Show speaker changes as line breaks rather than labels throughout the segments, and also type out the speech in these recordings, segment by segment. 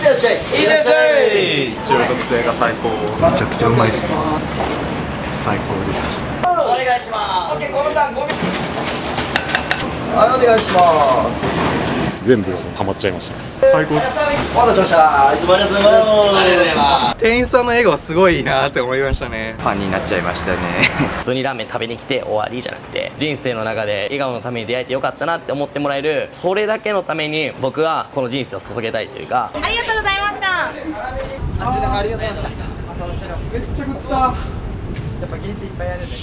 らっしゃい。いってらっしゃい。
中毒性が最高。めちゃくちゃうまいです。最高です。
お願いします。オッケー、このターン5秒。はい、お願いします。
全部ハマっちゃいました。
最高です。
お待たせしました。いつもありがとうございます。ありがとうございます。
店員さんの笑顔すごいなって思いましたね。
ファンになっちゃいましたね。
普通にラーメン食べに来て終わりじゃなくて、人生の中で笑顔のために出会えてよかったなって思ってもらえる、それだけのために僕はこの人生を注げたいというか。
ありがとうございました。
ありがとうございました。
めっちゃ食った。
やっぱ限定いっぱいあるんで。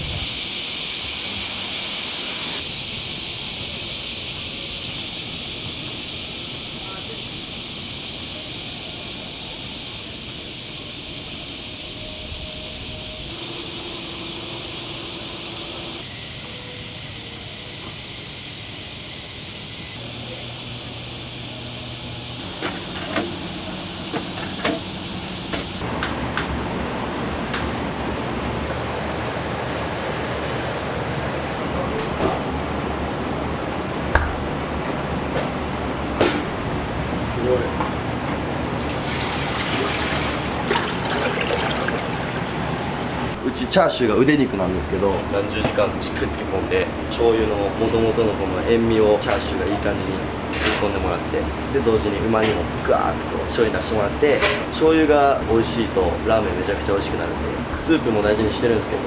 うちチャーシューが腕肉なんですけど、何十時間しっかり漬け込んで、醤油の元々のこの塩味をチャーシューがいい感じに吸い込んでもらって、で同時にうまみもガーッと醤油出してもらって、醤油が美味しいとラーメンめちゃくちゃ美味しくなるんで、スープも大事にしてるんですけど、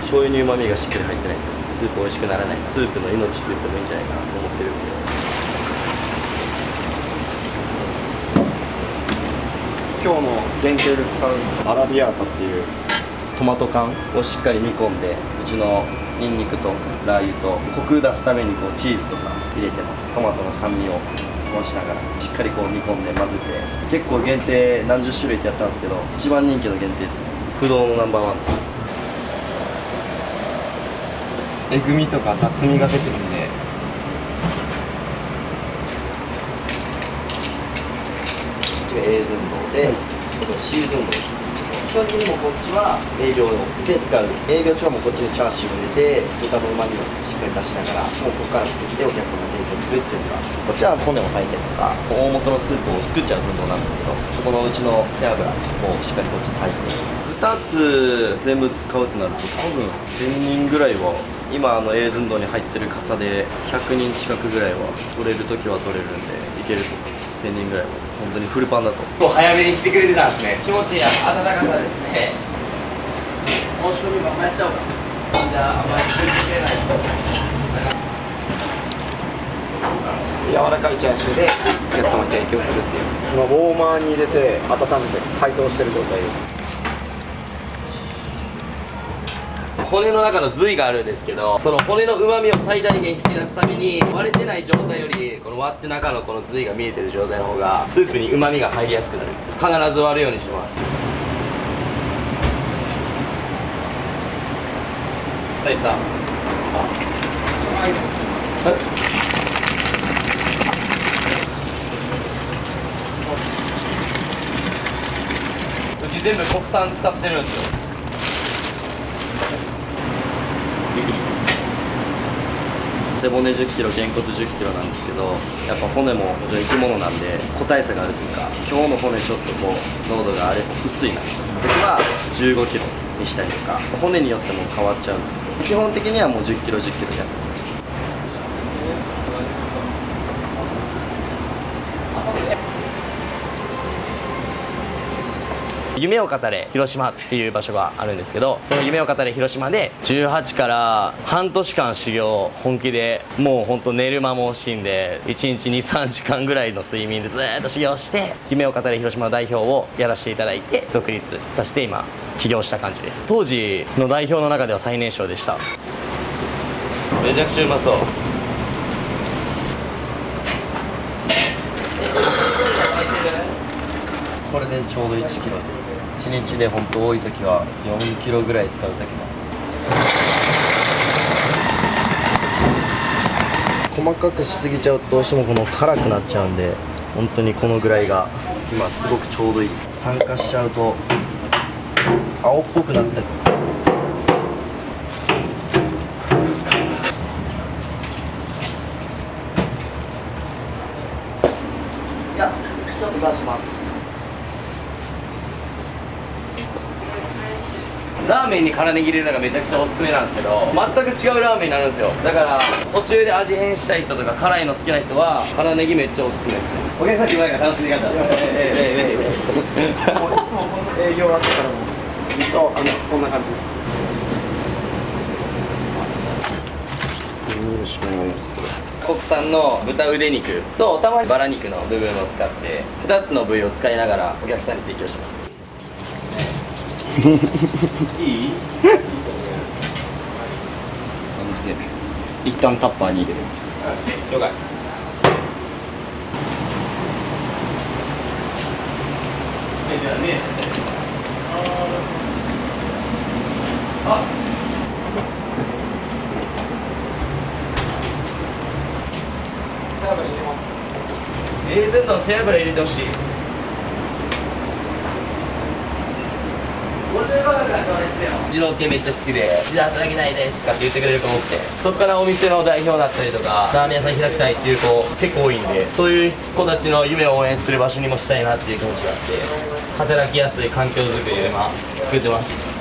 醤油にうまみがしっかり入ってないとスープ美味しくならない。スープの命って言ってもいいんじゃないかなと思ってるんで。今日の原型で使うアラビアータっていうトマト缶をしっかり煮込んで、うちのニンニクとラー油とコク出すためにこうチーズとか入れてます。トマトの酸味を通しながらしっかりこう煮込んで混ぜて、結構限定何十種類ってやったんですけど、一番人気の限定ですね。不動のナンバーワンです。
えぐみとか雑味が出てるんで、
こっちが A 寸胴で、こっちが C 寸胴ですけど、基本的にもこっちは営業で使う。営業中はもうこっちにチャーシューを入れて、豚のうまみをしっかり出しながら、もうここから作ってお客様に提供するっていうのが、こっちは骨を炊いてとか、大元のスープを作っちゃう寸胴なんですけど、ここのうちの背脂をしっかりこっちに炊いて、2つ全部使うってなると、多分1000人ぐらいは、今A寸胴に入ってる傘で100人近くぐらいは取れるときは取れるんで、いけると思います。1000人ぐらいは本当にフルパンだと。
早めに来てくれてたんですね。気持ちいい温かさですね。申し込みもやっちゃおうか。じゃああんまり作ってくれない
柔らかいチャーシューでお客様に提供するっていう。
今ウォーマーに入れて温めて解凍してる状態です。
骨の中の髄があるんですけど、その骨の旨味を最大限引き出すために、割れてない状態よりこの割って中のこの髄が見えてる状態の方がスープに旨味が入りやすくなる。必ず割るようにしてます。大地さん、うち全部国産使ってるんですよ。
背骨10キロ、げんこつ10キロなんですけど、やっぱ骨ももちろん生き物なんで個体差があるというか、今日の骨ちょっとこう濃度があれ薄いな僕は15キロにしたりとか、骨によっても変わっちゃうんですけど、基本的にはもう10キロ10キロでやってます。
夢を語れ広島っていう場所があるんですけど、その夢を語れ広島で18から半年間修行、本気でもうほんと寝る間も惜しんで1日 2,3 時間ぐらいの睡眠でずーっと修行して、夢を語れ広島の代表をやらせていただいて独立させて今起業した感じです。当時の代表の中では最年少でした。めちゃくちゃうまそう。
これでちょうど1キロです。1日で本当多い時は4キロぐらい使う時も。細かくしすぎちゃうとどうしてもこの辛くなっちゃうんで、本当にこのぐらいが今すごくちょうどいい。酸化しちゃうと青っぽくなったり、いやちょっと出します。
ラーメンに辛ネギ入れるのがめちゃくちゃおすすめなんですけど、全く違うラーメンになるんですよ。だから途中で味変したい人とか辛いの好きな人は辛ネギめっちゃおすすめですね。お客さんに前が楽しんでください。
もういつもこの営業終わってからもずっとこんな感じです。
国産の豚腕肉とたまにバラ肉の部分を使って2つの部位を使いながらお客さんに提供します。いい？
感じで一旦タッパーに入れます。了解。
レーズンの背脂入れてほしい。55分から調理するよ。二郎系めっちゃ好きで「うちで働きたいです」とかって言ってくれる子多くて、そこからお店の代表だったりとかラーメン屋さん開きたいっていう子結構多いんで、そういう子たちの夢を応援する場所にもしたいなっていう気持ちがあって、働きやすい環境づくりを今作ってます。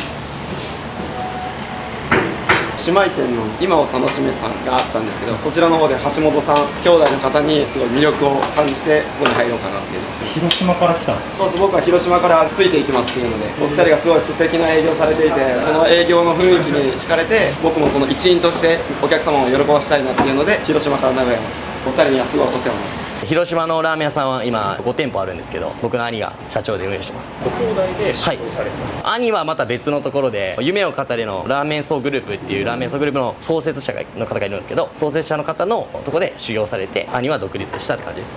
姉妹店の今を楽しめさんがあったんですけど、そちらの方で橋本さん兄弟の方にすごい魅力を感じてここに入ろうかなっていう。
広島から来たんですか？
そうです、僕は広島からついていきますっていうので、お二人がすごい素敵な営業されていて、その営業の雰囲気に惹かれて、僕もその一員としてお客様を喜ばしたいなっていうので、広島から名古屋までお二人にはすごいお世話になってます。
広島のラーメン屋さんは今5店舗あるんですけど、僕の兄が社長で運営してます。
ご兄弟で修行されてたんですか？
兄はまた別のところで夢を語れのラーメン層グループっていうラーメン層グループの創設者の方がいるんですけど、創設者の方のとこで修行されて、兄は独立したって感じです。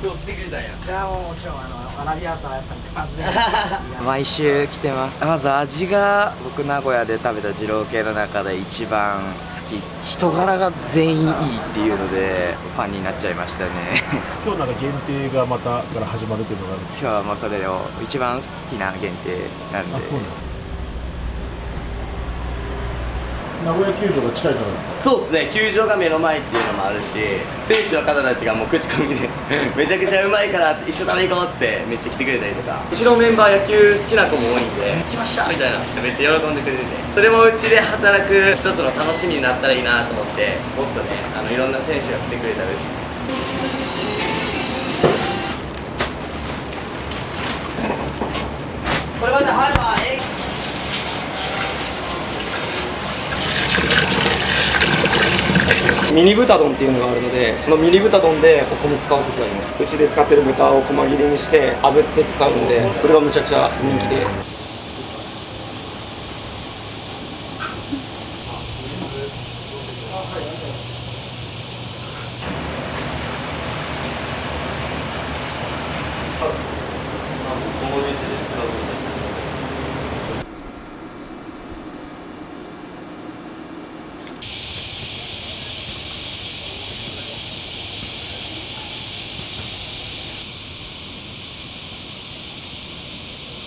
今日来てくれたんや。
いやもうもちろんアラビアートはやっぱりまず毎週来てます。まず味が僕名古屋で食べた二郎系の中で一番好き、人柄が全員いいっていうのでファンになっちゃいましたね。
今日なんか限定がまたから始まるっていうのがあるんです
今日はもうそれを一番好きな限定なんで。
あ、そうなんです。名古屋球場が近いからですか？
そうですね、球場が目の前っていうのもあるし、選手の方たちがもう口コミでめちゃくちゃうまいから一緒食べ行こうってめっちゃ来てくれたりとか、うちのメンバー野球好きな子も多いんで来ましたみたいなめっちゃ喜んでくれてて、それもうちで働く一つの楽しみになったらいいなと思って、もっとねいろんな選手が来てくれたら嬉しいです。これまた春は
ミニ豚丼っていうのがあるので、そのミニ豚丼でお米使う時があります。うちで使ってる豚を細切りにして炙って使うので、それがむちゃくちゃ人気で。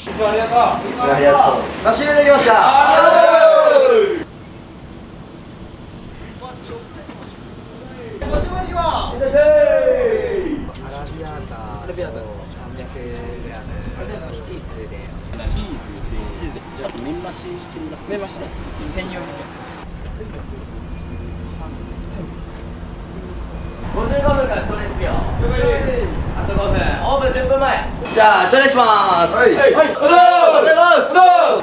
いつもありがとう。
いつもありがとう。差し入れできました。
アラビアータ 300g チーズで
あと麺増ししてるだけ。
麺増しで1400円。
55分から調理するよ。あと5分、オープン10分前。じゃあ調理します。はい、はい、おはようございます。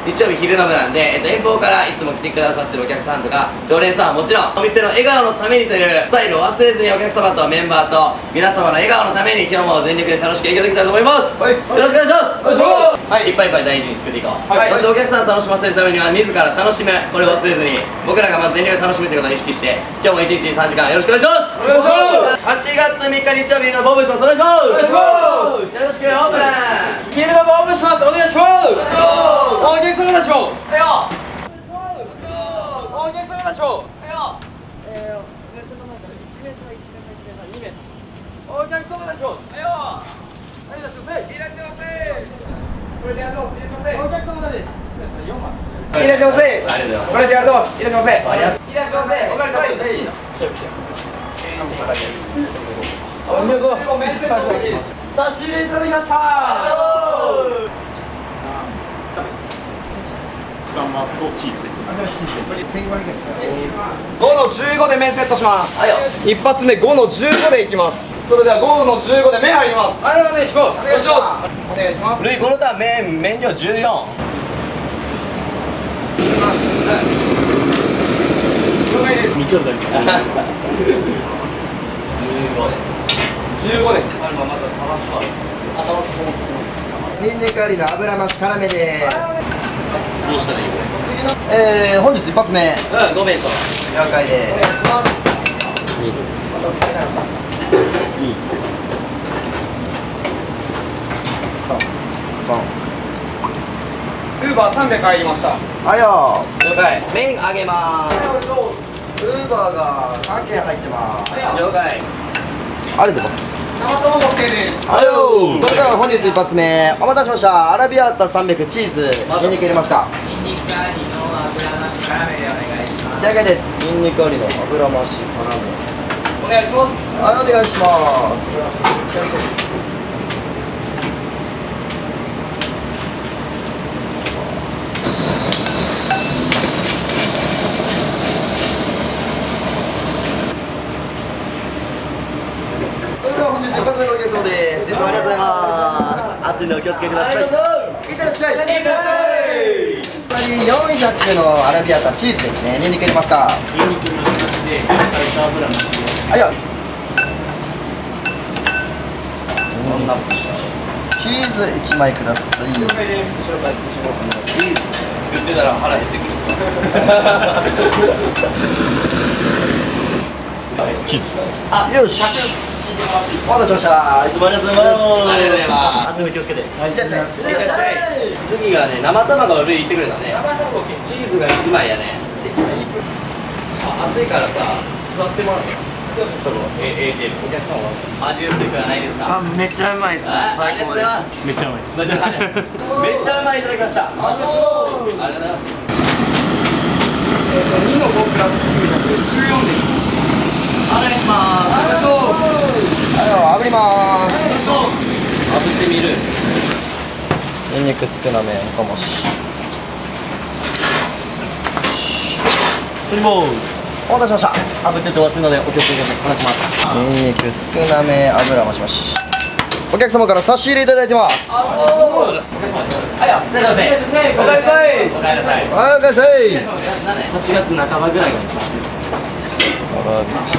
日曜日昼の部なんで、遠方からいつも来てくださってるお客さんとか常連さんはもちろん、お店の笑顔のためにというスタイルを忘れずに、お客様とメンバーと皆様の笑顔のために今日も全力で楽しく営業できたらと思います。はい、よろしくお願いします。はい、いっぱいいっぱい大事に作っていこう。はい、そしてお客さんを楽しませるためには自ら楽しむ、これを忘れずに僕らがまず全力で楽しむということを意識して、今日も1日3時間よろしくお願いします。8月3日日曜日のボブします。お願いします。よろしくオープン。
キングダムオープンします。お願いします。お客様たちも。お客様たちも。お客様たちも。これでやるどうす。いらっしゃいませ。お客様です。いらっしゃいませ。
ありがとうございます。
これでやるどうす。いらっしゃいませ。
ありがとう。
いらっしゃいませ。おかわりください。差し入れいただきました。
玉とチーズで。
5の15で麺セットします一発目5の15でいきますそれでは5の15で麺入ります
はい、お願いします。
お願いしますお願いします
ルイ、このターン麺量14。
見ちゃうだけ。
15です
ニンニクありの油増し辛めで
どうしたらいいこ
本日一発目
れ。うん、ごめんそう。
了解で
ウーバー300入りました
あよ
了解。麺あげまー
ウーバーが3件入ってます
す。了解。
ありがとうございます
生卵 OK です
あよそれでは本日一発目お待たせしましたアラビアータ300チーズニンニク入れますか
ニンニクありの油増し辛めでお願いします。
了解ですニンニクありの油増し辛め
お願いします
はいお願いしますそれでは本日一発目のお客様ですいつもありがとうございます暑いのでお気をつけくださいいってらっしゃいいってらっしゃい400のアラビアータチーズですねニンニク入れますか
ニンニクの形で最初油の塩。
はいよチーズ1枚ください
チーズ作ってたら腹減ってくる
チーズ。
よしお待たせしましたいつもありがとうございます
ありがとうございます。
熱め気をつけて。
いってらっしゃい
いらっしゃい。次がね、生卵をルイ言ってくれたね。チーズが1枚やね。あ、暑いからさ、座ってもらう。お客様は味薄いからないですか。
めっちゃうまいです。
ありがとうございます。
めっちゃうまいです。
めっちゃうまいいただきました。ありがとうございます。
2の5プラス914です
お願いします。
はいよ炙りまーす
炙ってみる。
ニンニク少なめかもし
取ります。
お待たせしました炙っててお熱いのでお気をつけて話しますニンニク少なめ油増しましお客様から差し入れいただいてます
はいよ、いらっしゃいませ。おかえりなさい。おかえりなさい。
はいおかえりなさい
8月半ばぐらいが一番。ありがとうございます。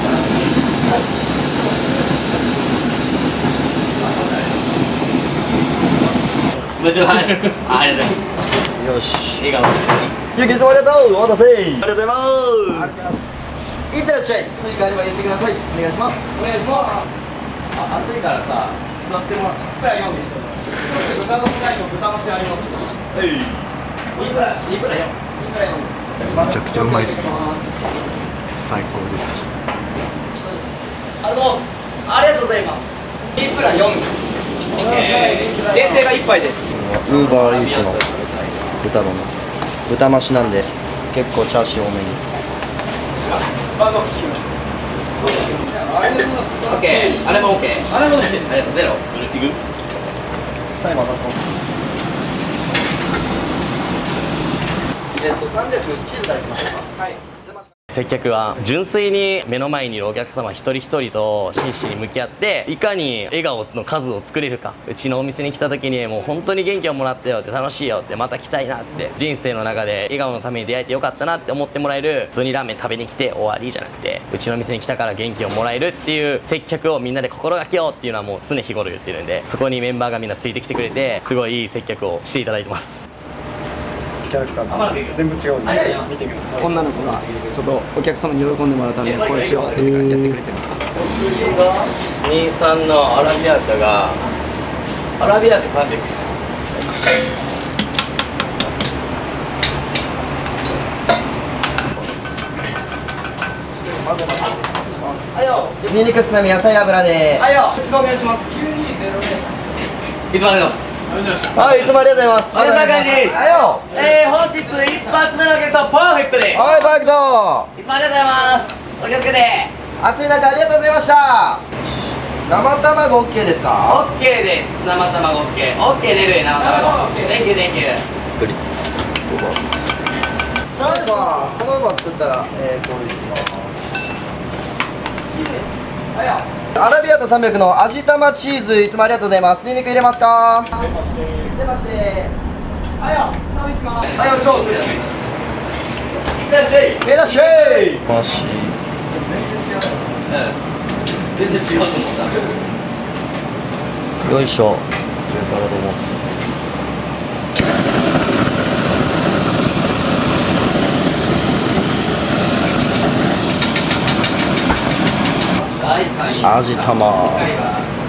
よし
笑顔ですね。
ゆきいつもありがとうお待たせありがとうございますいってらっしゃい追加あれば言ってくださいお願いします
お願いします。あ、暑いからさ、座ってもらって。
いくら4で豚丼会の豚増しあります
いくら4。
いくら4です
めちゃくちゃうまいです最高です
ありがとうございます
ありがとうございます。
いくら4です限定が1杯です
ウーバーイーツの豚丼です豚増しなんで結構チャーシュー多めに
番号聞きます
オッケー。あれもオッケー。あれもオッケー。ありがとう。ゼロ。いく。
タイマーだと300チーズいただきましょうか
はい
接客は純粋に目の前にいるお客様一人一人と真摯に向き合っていかに笑顔の数を作れるかうちのお店に来た時にもう本当に元気をもらったよって楽しいよってまた来たいなって人生の中で笑顔のために出会えてよかったなって思ってもらえる普通にラーメン食べに来て終わりじゃなくてうちの店に来たから元気をもらえるっていう接客をみんなで心がけようっていうのはもう常日頃言ってるんでそこにメンバーがみんなついてきてくれてすごいいい接客をしていただいてます
キャラクター全部違うんです見てください女の子がちょっとお客様に喜んでもらうためにこれしようってやってくれてます
23のアラビアータがアラビアータ300
ニンニク少なめ野菜油で
はいよ一度お願いします
いつもありがとうございます
はいいつもありがとうございます
お疲れ様です
はいよ
本日一発目のゲストパーフェクトです
はいパーフェクト
いつもありがとうございますお気をつけて
暑い中ありがとうございました生卵 OK ですか
OK です生卵 OK 出る生卵 Thank you
願いします。この部分を作ったら、これいきます。アラビアータ300の味玉チーズ、いつもありがとうございます。ニンニク入れますか？入れまして。はいよ、3いきます。はいよ、上手。いってらっしゃい。いってらっしゃい。マジ。
全然違うと思った。
よいしょ。上からどうも。味玉。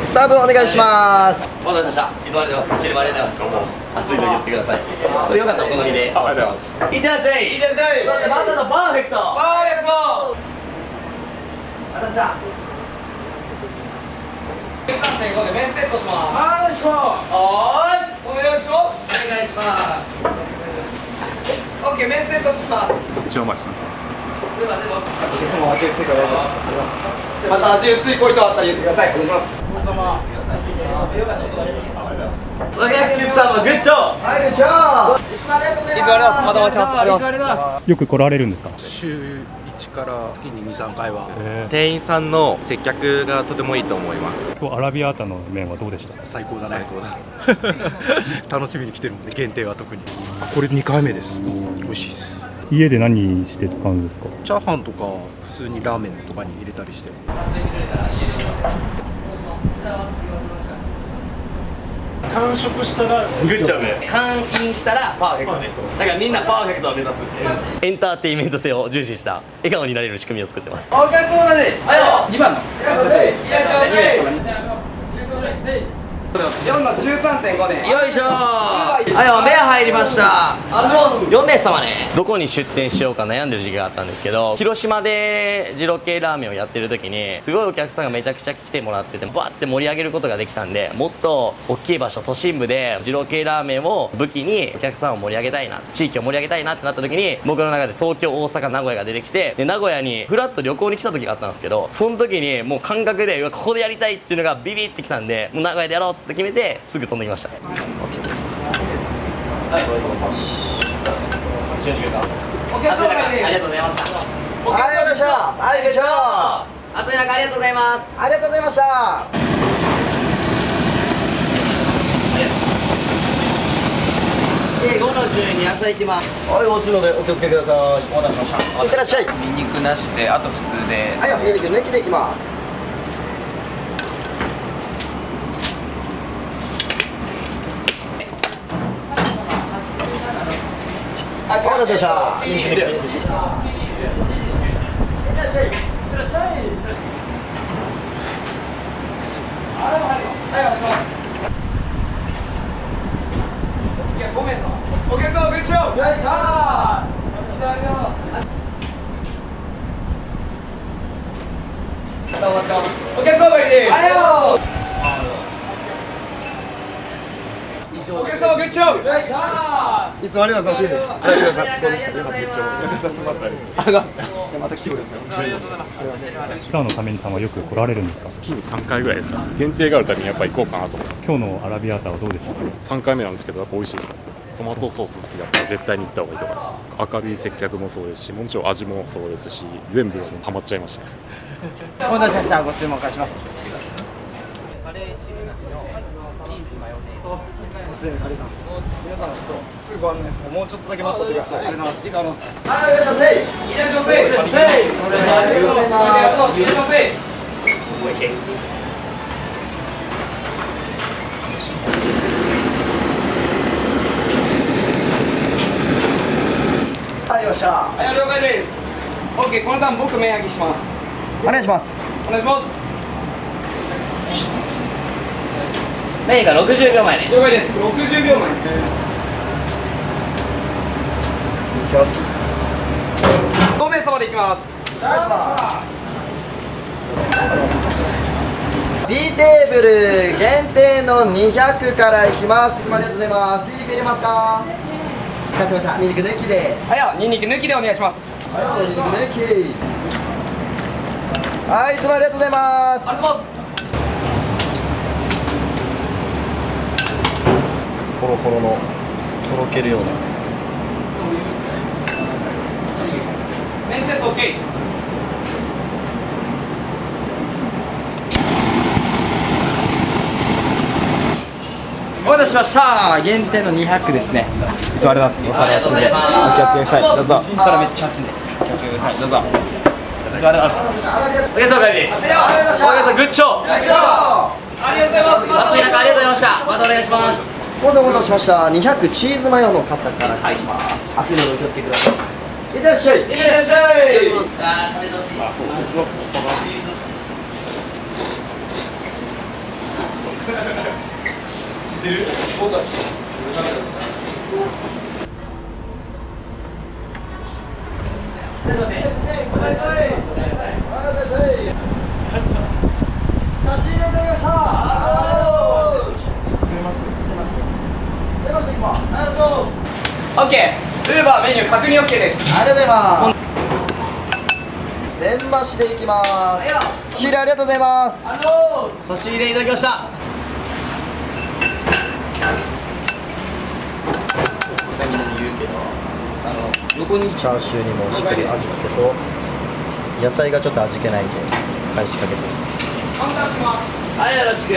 サーブお願いします。
お待たせしました。いつもありがとうございます。シルバーありがとうございます。熱いの気をつけてください。これよかったらお好みで。ありがとうございます。いってらっしゃい。いってらっしゃい。そしてまさのパーフェクト。パーフェクト。私だ。
13.5で面セットします。
はい、しょ。
はーい、お願いします。
お願いします。
オッケー、面セットします。
めっちゃうまいですね。
お客様味薄いからお願いします。また味薄い濃いとあったら言ってください。お願いします。
お客様、グッジョー。
はい、じゃあ。
いつもありがとうございます。またお待ちしてます。ありがとうございます。
よく来られるんですか？
週1から月に2、3回は
店員さんの接客がとてもいいと思います。
今日アラビアータの麺はどうでした？
最高だね。楽しみに来てるので限定は特に。これ2回目です。美味しいです。
家で何して使うんですか？
チャーハンとか普通にラーメンとかに入れたりして。
完食したら
グッジョブ。完飲したらパーフェクトです。だからみんなパーフェクトを目指すっていうエンターテインメント性を重視した笑顔になれる仕組みを作ってます。
お客様です。
はいよ。
2番の。
いらっしゃいませ。4の13.5で。
よいしょー。はいよ、目入りました。4名様ね。どこに出店しようか悩んでる時期があったんですけど、広島で二郎系ラーメンをやってる時にすごいお客さんがめちゃくちゃ来てもらっててバーって盛り上げることができたんで、もっと大きい場所、都心部で二郎系ラーメンを武器にお客さんを盛り上げたいな、地域を盛り上げたいなってなった時に、僕の中で東京、大阪、名古屋が出てきて、で名古屋にフラッと旅行に来た時があったんですけど、その時にもう感覚でうわここでやりたいっていうのがビビってきたんで、もう名古屋でやろうっつって決めてすぐ飛んできました。はい、お客様ありがとうございました。
ありがとうございました。はい、じゃあ。
暑い中ありがとうございます。
ありがとうございました。
5の12朝行きます。
はい、おつのでお気をつけください。お待たせしました。いってらっしゃい。
ニンニクなしであと普通で
はいよ、ニンニク抜きでいきます。お待たせしました。ニンニク抜きです。いってらっしゃい。いってらっしゃい。
次は5名様。お客様、グッジョブ。
よいしょー。
お客様いい。
はいよ
お客様、グッジョブ。
いつもありがとうございます。ありがとうございます。どうでした？よかった。
また来てください。
今日のためにさんはよく来られるんですか？
月に3回ぐらいですか。限定があるたびにやっぱり行こうかなと思って。
今日のアラビアータはどうでしたか
3回目なんですけど、やっぱ美味しいです。トマトソース好きだったら絶対に行った方がいいと思います。明るい接客もそうですし、もちろん味もそうですし、全部ハマっちゃいました。
お待たせしました。ご注文お願いします。
皆さんちょっとすぐご案内です。もうちょっとだけ待っててください。ありがとうございます。いつもありがとうございます。
はい、いらっしゃいませ。
いらっしゃいませ。いらっしゃいませ。いらっしゃいませ。
入りました。
はい、了解です。オッケー、この間僕麺焼きします。
お願いします。
お願いします。
メイが60秒前ね。
了解です。60秒前です。5名様でいきます。
B テーブル限定の200からいきます。いつもありがとうございます。ニンニク入れますか？かしこまりました。ニンニク抜きで。
はい、ニンニク抜きでお願いします。
はい、ニンニク抜き。はい、いつもありがとうございます。
ありがとうございます。
ホロホロのとろけるような
面セット OK。
お待たせしました。限定の200ですね。いつもありがとうございます。お気をつけください。どうぞ。からめっちゃ熱いんで。お気をつけください。どうぞ。いつもありがとうございます。
お疲れ様です。お疲れ様グッチョ。
ありがとうございます。
暑い中ありがとうございました。またお願いします。
お待たせしました200チーズマヨの方からお願いします、熱いのでお気をつけください。いってらっしゃい。
いってらっしゃい。
あー食べてほしい。
オッケー。ウーバーメニュー確認 OK です。
ありがとうございます。全増しでいきます仕入れありがとうございます。
差し入れいただきました。
横にチャーシューにもしっかり味付けと野菜がちょっと味気ないんで返しかけて
はいよろしく。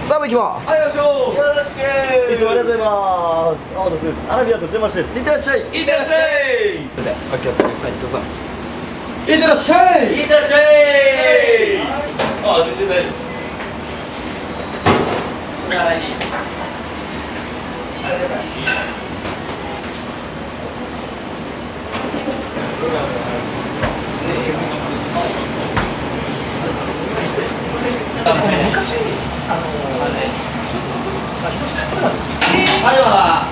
サーブいきます。
はい、よろしく。
いつもありがとうございます。青田です。アラビアと全増しです。いってらっしゃい。
いってらっしゃい。
お気をつけください。どうぞ。
いってらっしゃい。
いってらっしゃい。あ、全然大丈夫です。お互いに。あれは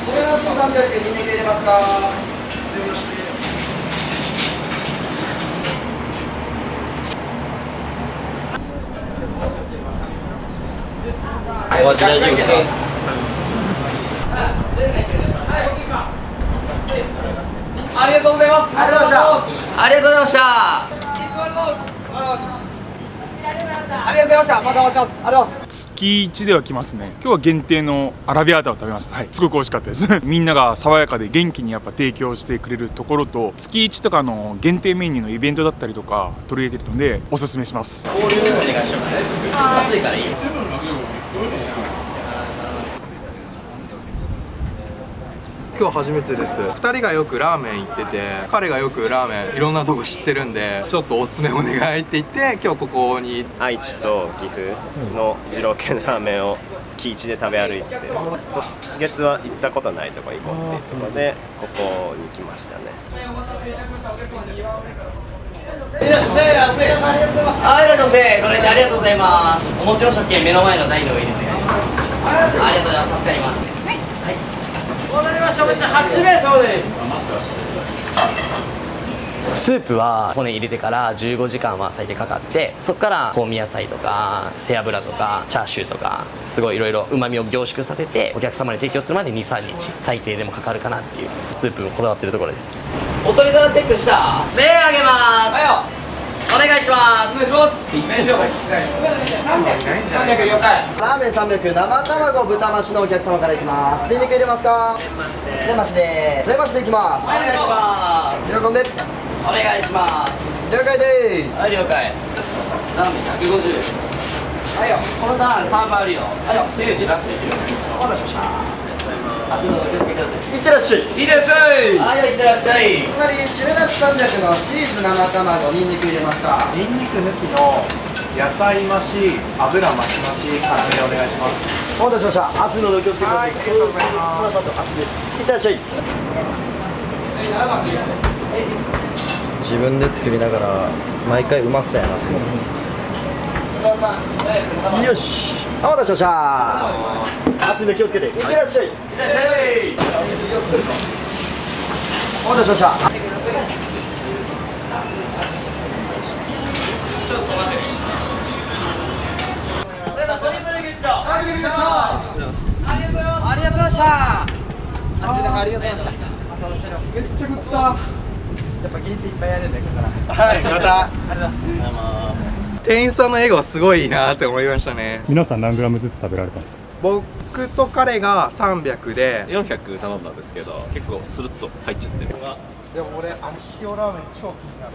それの300円に入れますか。
お味大丈夫ですか。
ありがとうございます。
ありがとうございました。
ありがとうございました。
ありがとうございました。またお願いします。ありがとうございます。
月1では来ますね。今日は限定のアラビアータを食べました。はい、すごく美味しかったですみんなが爽やかで元気にやっぱ提供してくれるところと、月1とかの限定メニューのイベントだったりとか取り入れてるのでおすすめします。
こういうのお願いしようかね。暑いからいいよ。
今日初めてです。2人がよくラーメン行ってて、彼がよくラーメンいろんなとこ知ってるんで、ちょっとおすすめお願いって言って今日ここに
愛知と岐阜の二郎系のラーメンを月1で食べ歩いてて、今月は行ったことないとこ行こうっていうところでここに来ましたね。
いらっしゃいませ。ありがとうございます。はい、いらっしゃいませ。ご来店ありがとうございます。お持ちの食券目の前の台の上にお願いします。ありがとうございます。助かります。はい。戻りましょう。めっちゃ8名様です。スープは骨入れてから15時間は最低かかって、そこから香味野菜とか背脂とかチャーシューとかすごいいろいろうまみを凝縮させてお客様に提供するまで 2,3 日最低でもかかるかなっていうスープもこだわってるところです。お取り皿チェックした。麺あげます。お願いします。
お願いします。麺量が聞きたい。300了解。
ラーメン300生卵豚増しのお客様からいきます。ニンニク入れますか。全増しで全増しでいきます。
お願いします。
喜んで
お願いします。
了解です。
はい了解。ラーメン150円。はいよ。このターン3番あるよ。はいよ。手打ちラストいくよ。
お待たせしました。熱いのお気をつけください。いってらっしゃい。
いってらっしゃい。
はいよ、いってらっしゃい。
隣締め出し300のチーズ生卵ニンニク入れますか。
ニンニク抜きの野菜増し、油増し増し、辛めでお願いします。
お待たせしました。熱いのでお気をつけください。
はい、ありがとうございます。
熱いです。いってらっしゃい。自分で作りながら毎回うまそうやなと思ってます。よし、お待たせしました。熱いの気をつけていってらっしゃい。いってらっしゃい。お待たせしました。
トリプルグッチョ。
ありがとうございました。
めっちゃ食った。
やっぱ限定いっぱいやるんだから。
はい、また。
ありがとうございます。
店員さんの笑顔すごいいいなって思いましたね。
皆さん何グラムずつ食べられたんですか？
僕と彼が300で
400頼んだんですけど、結構スルッと入っちゃってる。
でも俺塩ラーメン超気になる。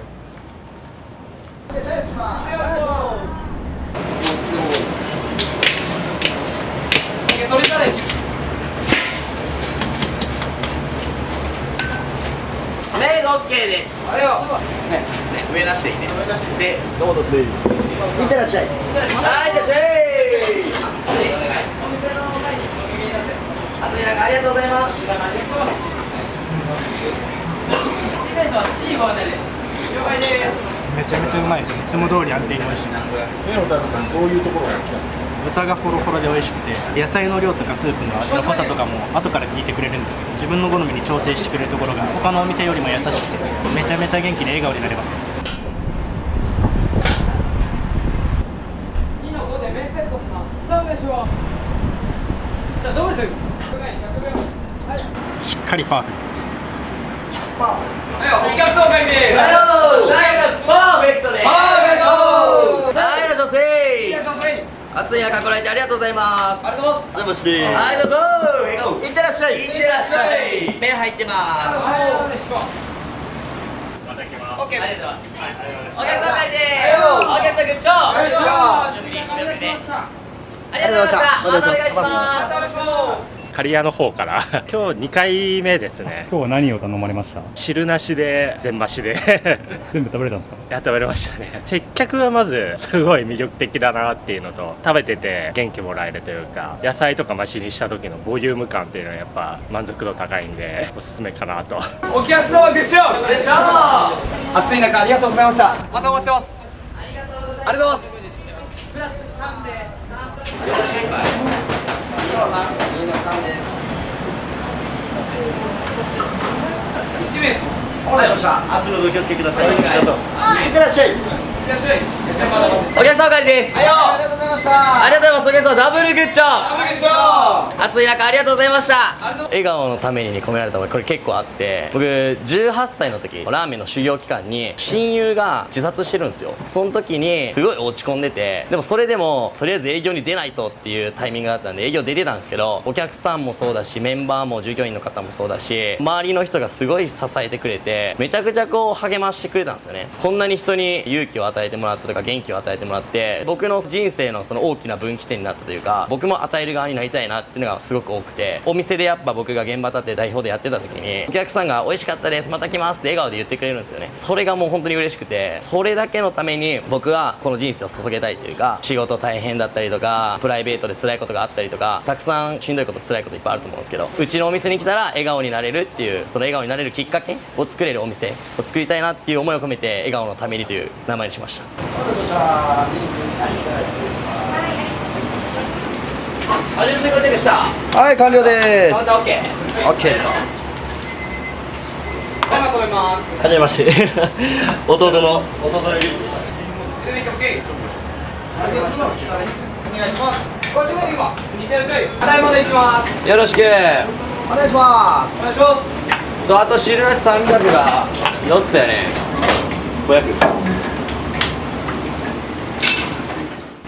麺 OK です。上出していいね。で、そうですね。
いってらっしゃい。
はい、いってらっしゃい。お願い。あつみなんかありがとうございます。
めちゃめちゃうまいです。いつも通り安定に美味しい。
目の高さんどういうところが好きなんですか？
豚がホロホロで美味しくて、野菜の量とかスープの味の濃さとかも後から聞いてくれるんですけど、自分の好みに調整してくれるところが他のお店よりも優しくて、めちゃめちゃ元気で笑顔になれます。しっかりパーフェクトです。
お客様会です。パーフェクトです。パーフェクト。はい、いらっしゃいませ。暑い中来られてありがとうございます。ありがとうございます。はい、どうぞ。笑顔。いってらっしゃい。いってらっしゃい。麺入ってます。
また来ます。
オッケー。ありがとうございます。お客さん会です。お客さんグッジョブ。ありがとうございました。またお願いします。
刈谷の方から今日2回目ですね。
今日は何を頼まれました？
汁なしで全増しで
全部食べれたんですか？
や食べれましたね。接客がまずすごい魅力的だなっていうのと、食べてて元気もらえるというか、野菜とか増しにした時のボリューム感っていうのはやっぱ満足度高いんでおすすめかなと。
お客様グッジョブ。グッジョブ。暑い中ありがとうございました。またお待ちしてます。ありがとうございます。プラス3でよろしいかい。2の3です。1名様。
お願いしました。暑いのでお気をつけください。どうぞ。いってらっしゃい。いってらっしゃい。
お客様おかわりです。
ありがとうございました。
ありがとうございます。お客様ダブルグッジョブ。
ダブルグッジョブ。
暑い中ありがとうございました。笑顔のために込められたものこれ結構あって、僕18歳の時ラーメンの修行期間に親友が自殺してるんですよ。その時にすごい落ち込んでて、でもそれでもとりあえず営業に出ないとっていうタイミングだったんで営業出てたんですけど、お客さんもそうだしメンバーも従業員の方もそうだし周りの人がすごい支えてくれて、めちゃくちゃこう励ましてくれたんですよね。こんなに人に勇気を与えてもらったとか元気を与えてもらって、僕の人生のその大きな分岐点になったというか、僕も与える側になりたいなっていうのがすごく多くて、お店でやっぱ僕が現場立って代表でやってた時にお客さんが美味しかったですまた来ますって笑顔で言ってくれるんですよね。それがもう本当に嬉しくて、それだけのために僕はこの人生を注げたいというか、仕事大変だったりとかプライベートで辛いことがあったりとか、たくさんしんどいこと辛いこといっぱいあると思うんですけど、うちのお店に来たら笑顔になれるっていう、その笑顔になれるきっかけを作れるお店を作りたいなっていう思いを込めて笑顔のためにという名前にしました。味付けチェックした。
はい、完了です。
カウンター OK。
OK。
はい、まとめます。
はじめまして。弟のゆうしです。
お願いします。こっちも今、似てらっしゃい。払いまで行きます。
よろしく。
お願いします。
お願いします。
あと汁なし300が4つやね。500。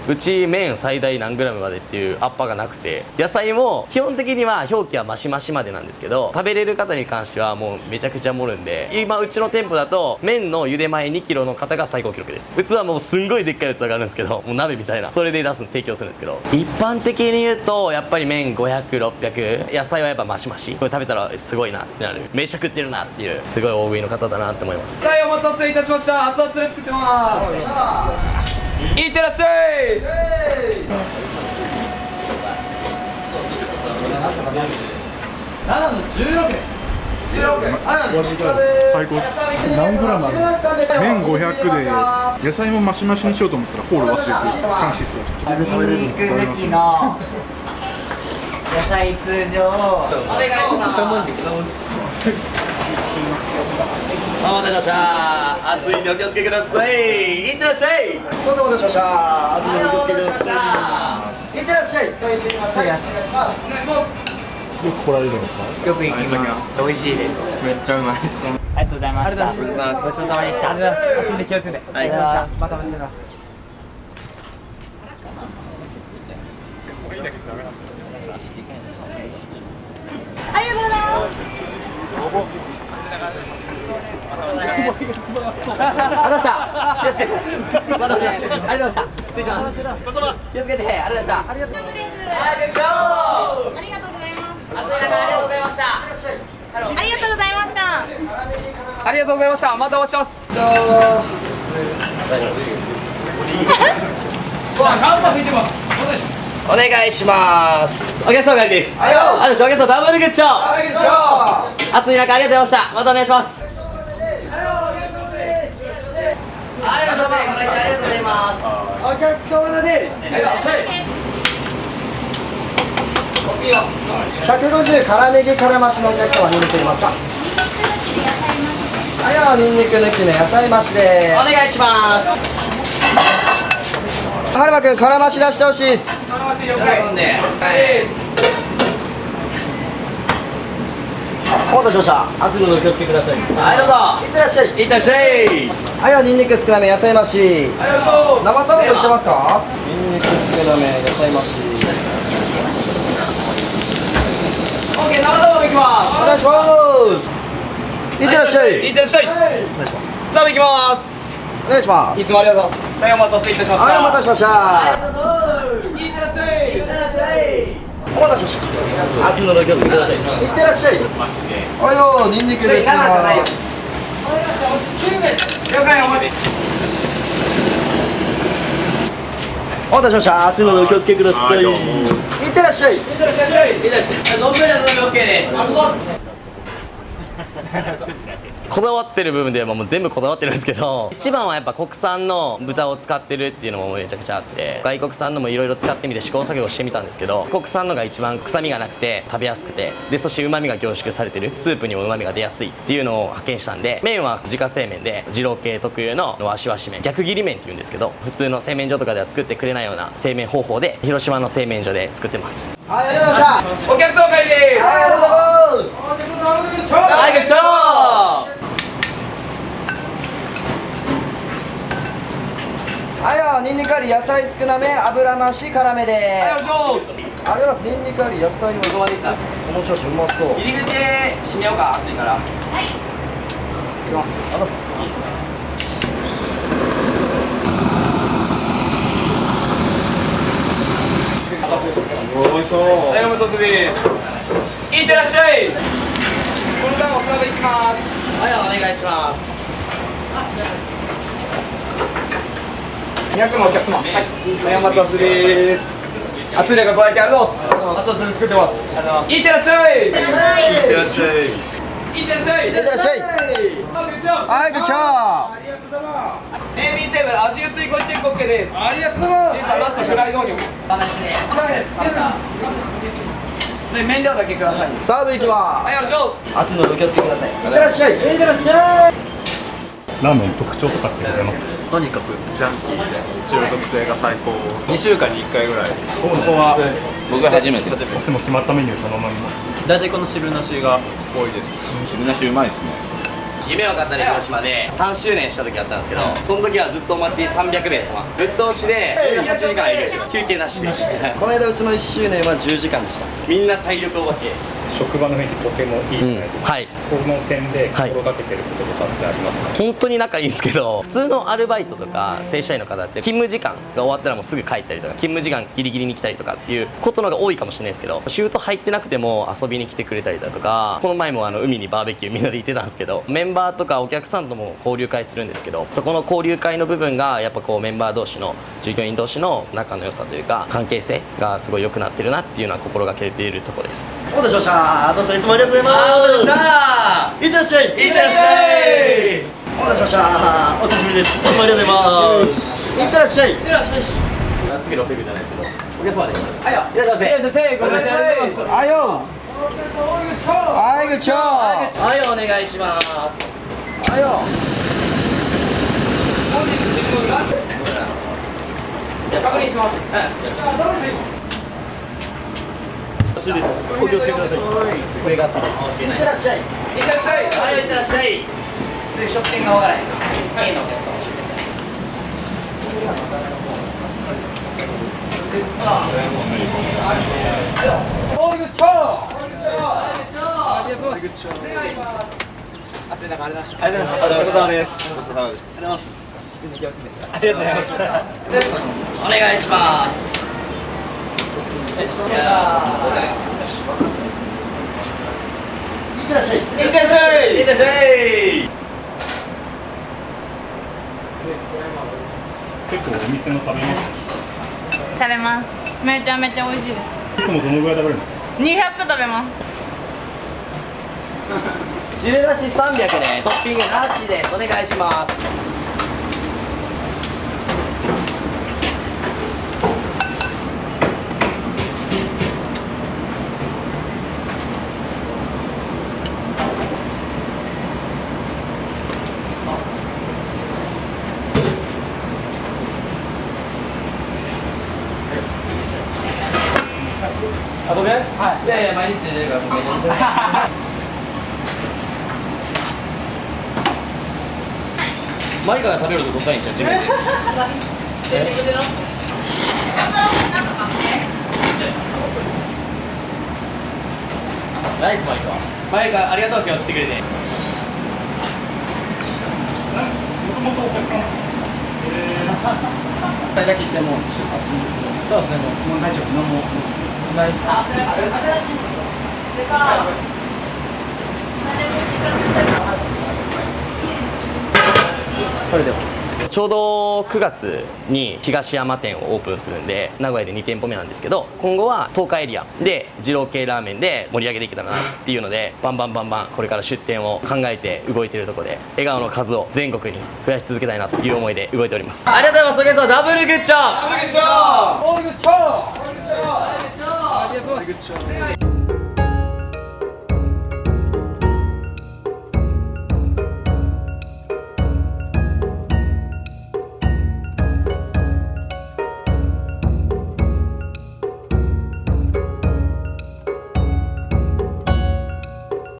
うち麺最大何グラムまでっていうアッパーがなくて、野菜も基本的には表記はマシマシまでなんですけど、食べれる方に関してはもうめちゃくちゃ盛るんで、今うちの店舗だと麺の茹で前2キロの方が最高記録です。器はもうすんごいでっかい器があるんですけど、もう鍋みたいな、それで提供するんですけど、一般的に言うとやっぱり麺500、600、野菜はやっぱマシマシ、これ食べたらすごいなってなる、めちゃ食ってるなっていうすごい大食いの方だなって思います。
はい、お待たせいたしました。熱々で作ってます。いってらっしゃい。
最高です。何グラムあるんですか？
麺500で野菜もマシマシにしようと思ったらホール忘れて監視してた。
ニンニク抜きの野菜通常お願いします。
お待たせしました。暑いんでお気をつけください。いってらっしゃい。
どうぞお待たせしました。暑いのでお気をつけください。いってらっしゃい。
お願いします。
よく来られるんですか？
よく行きます。美味しいです。
めっちゃうまいです。
ありがとうございました。ごちそうさまでした。ありがとうございます。暑いんで気をつけて。ありがとうございました。また待ってます。
ありがとうございます。
またね、ありがとうございました。失礼します。気をつけて、ありがとうございました。ありがとうございます。
ありがとうございます。
暑い中ありがとうございました。
ありがとうございました。
ありがとうございました。またお会いします。
お願いします。お客様です。お客様ダブルグッチョ。暑い中ありがとうございました。またお願いします。ありがとうございます。
お客様です。150辛ネギ辛増しのお客様ニンニクいますか？ニンニク抜きの野菜増しで
お願いします。
はるまくん辛増し出してほしいです。
喜んで。
お待たせしました。熱いのでお気をつけください。
はい、どうぞ。
いってらっしゃい。
いってらっしゃい。
ニンニク少なめ野菜増し。生卵いってますか？ニンニク少なめ野菜増し。
オッケー、生卵いきます。
お願いします。いってらっしゃい。
いってらっしゃい。
お願いします。
さあ行きます。
お願いします。
いつもありがとうございます。はい、お待たせいたしました。
はい、お待たせしました。
いってらっしゃい。いってらっしゃい。
お待たせしました。熱いのでお気をつけください。いってらっしゃい。ニンニクです。
了解、お待ち。
お待たせしました。熱いのでお気をつけください。いってらっしゃい。いってらっしゃい。
いってらっしゃい。ノンブレードで OK です。こだわってる部分ではもう全部こだわってるんですけど、一番はやっぱ国産の豚を使ってるっていうのもめちゃくちゃあって、外国産のもいろいろ使ってみて試行錯誤してみたんですけど、国産のが一番臭みがなくて食べやすくて、でそして旨味が凝縮されてる、スープにも旨味が出やすいっていうのを発見したんで、麺は自家製麺で二郎系特有のわしわし麺、逆切り麺っていうんですけど、普通の製麺所とかでは作ってくれないような製麺方法で広島の製麺所で作ってます。
はい、ありがとうございました。
お客様お帰りです。
はい、ありがとうございます。
はい、グッチョー。
ニンニクあり野菜少なめ油増し辛めで。ありがとうございます。ニンニクあり野菜もこの調子うまそう。
入り口閉めようか、暑いから。はい。いきます。
ありがとうございます。
おいしそう。はい、お待たせです。いってらっしゃい。これからお皿でいきます。
はい、お願いします。
200のお客様。はい、お待たせです。熱い中ご来店ありがとうございます。熱々作ってます。いってらっしゃい。いってらっしゃい。いってらっしゃい。
いってらっしゃい。はい、グッチョー。
ありがとうございます。ネーミングテーブル味薄いごチェック OK です。ありがとうございます。ラストフライドオニオン。で麺量だけください。
サーブいきます。
はい、お願いします。
熱いのでお気をつけください。いってらっしゃい。いってらっしゃい。
ラーメン特徴とかってございますか？
とにかくジャンキーで中毒性が最高。2週間に1回ぐらい。ここは僕は初めてです。
いつも決まったメニュー頼みます。
大体この汁なしが多いです。汁なしうまいですね。
夢を語れ広島で3周年した時あったんですけど、その時はずっとお待ち300名様ぶっ通しで18時間営業してます。休憩なしで。
この間うちの1周年は10時間でした。
みんな体力お化け。
職場の雰囲気とてもいいじゃないですか、
はい、
そこの点で心がけてることとかってありますか？
本当に仲いいんですけど、普通のアルバイトとか正社員の方って勤務時間が終わったらもうすぐ帰ったりとか、勤務時間ギリギリに来たりとかっていうことのが多いかもしれないですけど、シュート入ってなくても遊びに来てくれたりだとか、この前も海にバーベキューみんなで行ってたんですけど、メンバーとかお客さんとも交流会するんですけど、そこの交流会の部分がやっぱこうメンバー同士の従業員同士の仲の良さというか関係性がすごい良くなってるなっていうのは心がけているところです。
お待たせしました。どうぞいつもありがとうございます。いってらっしゃい。いってらっしゃい。お待たせしました。お久しぶりです。いつもありがとうございます。いってらっしゃい。いってらっしゃい。
次のペグじゃないですけど、お客様です。はいよ、いらっしゃいませ。ごめんなさい。
はいよ。はい、グッチョー。
はいよ、お願いします。
はいよ。
確認します。
熱いです。お気をつけください。上が熱いです。いってらっしゃい。いってらっしゃい。はい、いってらっしゃい。で、ショッピングが分からへんな。A のお客様出店。
暑い中ありがとうございました。ありがとうございます。
お疲れ様です。
ありがとうございます。全然気をつけて。ありがとうございます。
お願いします。
いってらっしゃい。いってらっしゃい。いってらっしゃい。
結構お店の食べます。
食べます。めちゃめちゃ美味しいです。
いつもどのぐらい食べるんですか。
200食べます。
汁なし300でトッピングなしでお願いします。
あ、僕？はい。いやいや、毎日出てるから、僕めっちゃ。
マリカが食べるとどったいんちゃう自分で。ナイスマリカ。マリカありがとう今日来てくれて。
だけ言っても
そうですね。
もう大丈夫。何も。
ナイス。
これで OK です。
ちょうど9月に東山店をオープンするんで、名古屋で2店舗目なんですけど、今後は東海エリアで二郎系ラーメンで盛り上げていけたらなっていうので、バンバンこれから出店を考えて動いているところで、笑顔の数を全国に増やし続けたいなという思いで動いております。
ありがとうございます。お客様ダブルグッジョブ。ダブルグッジョブ。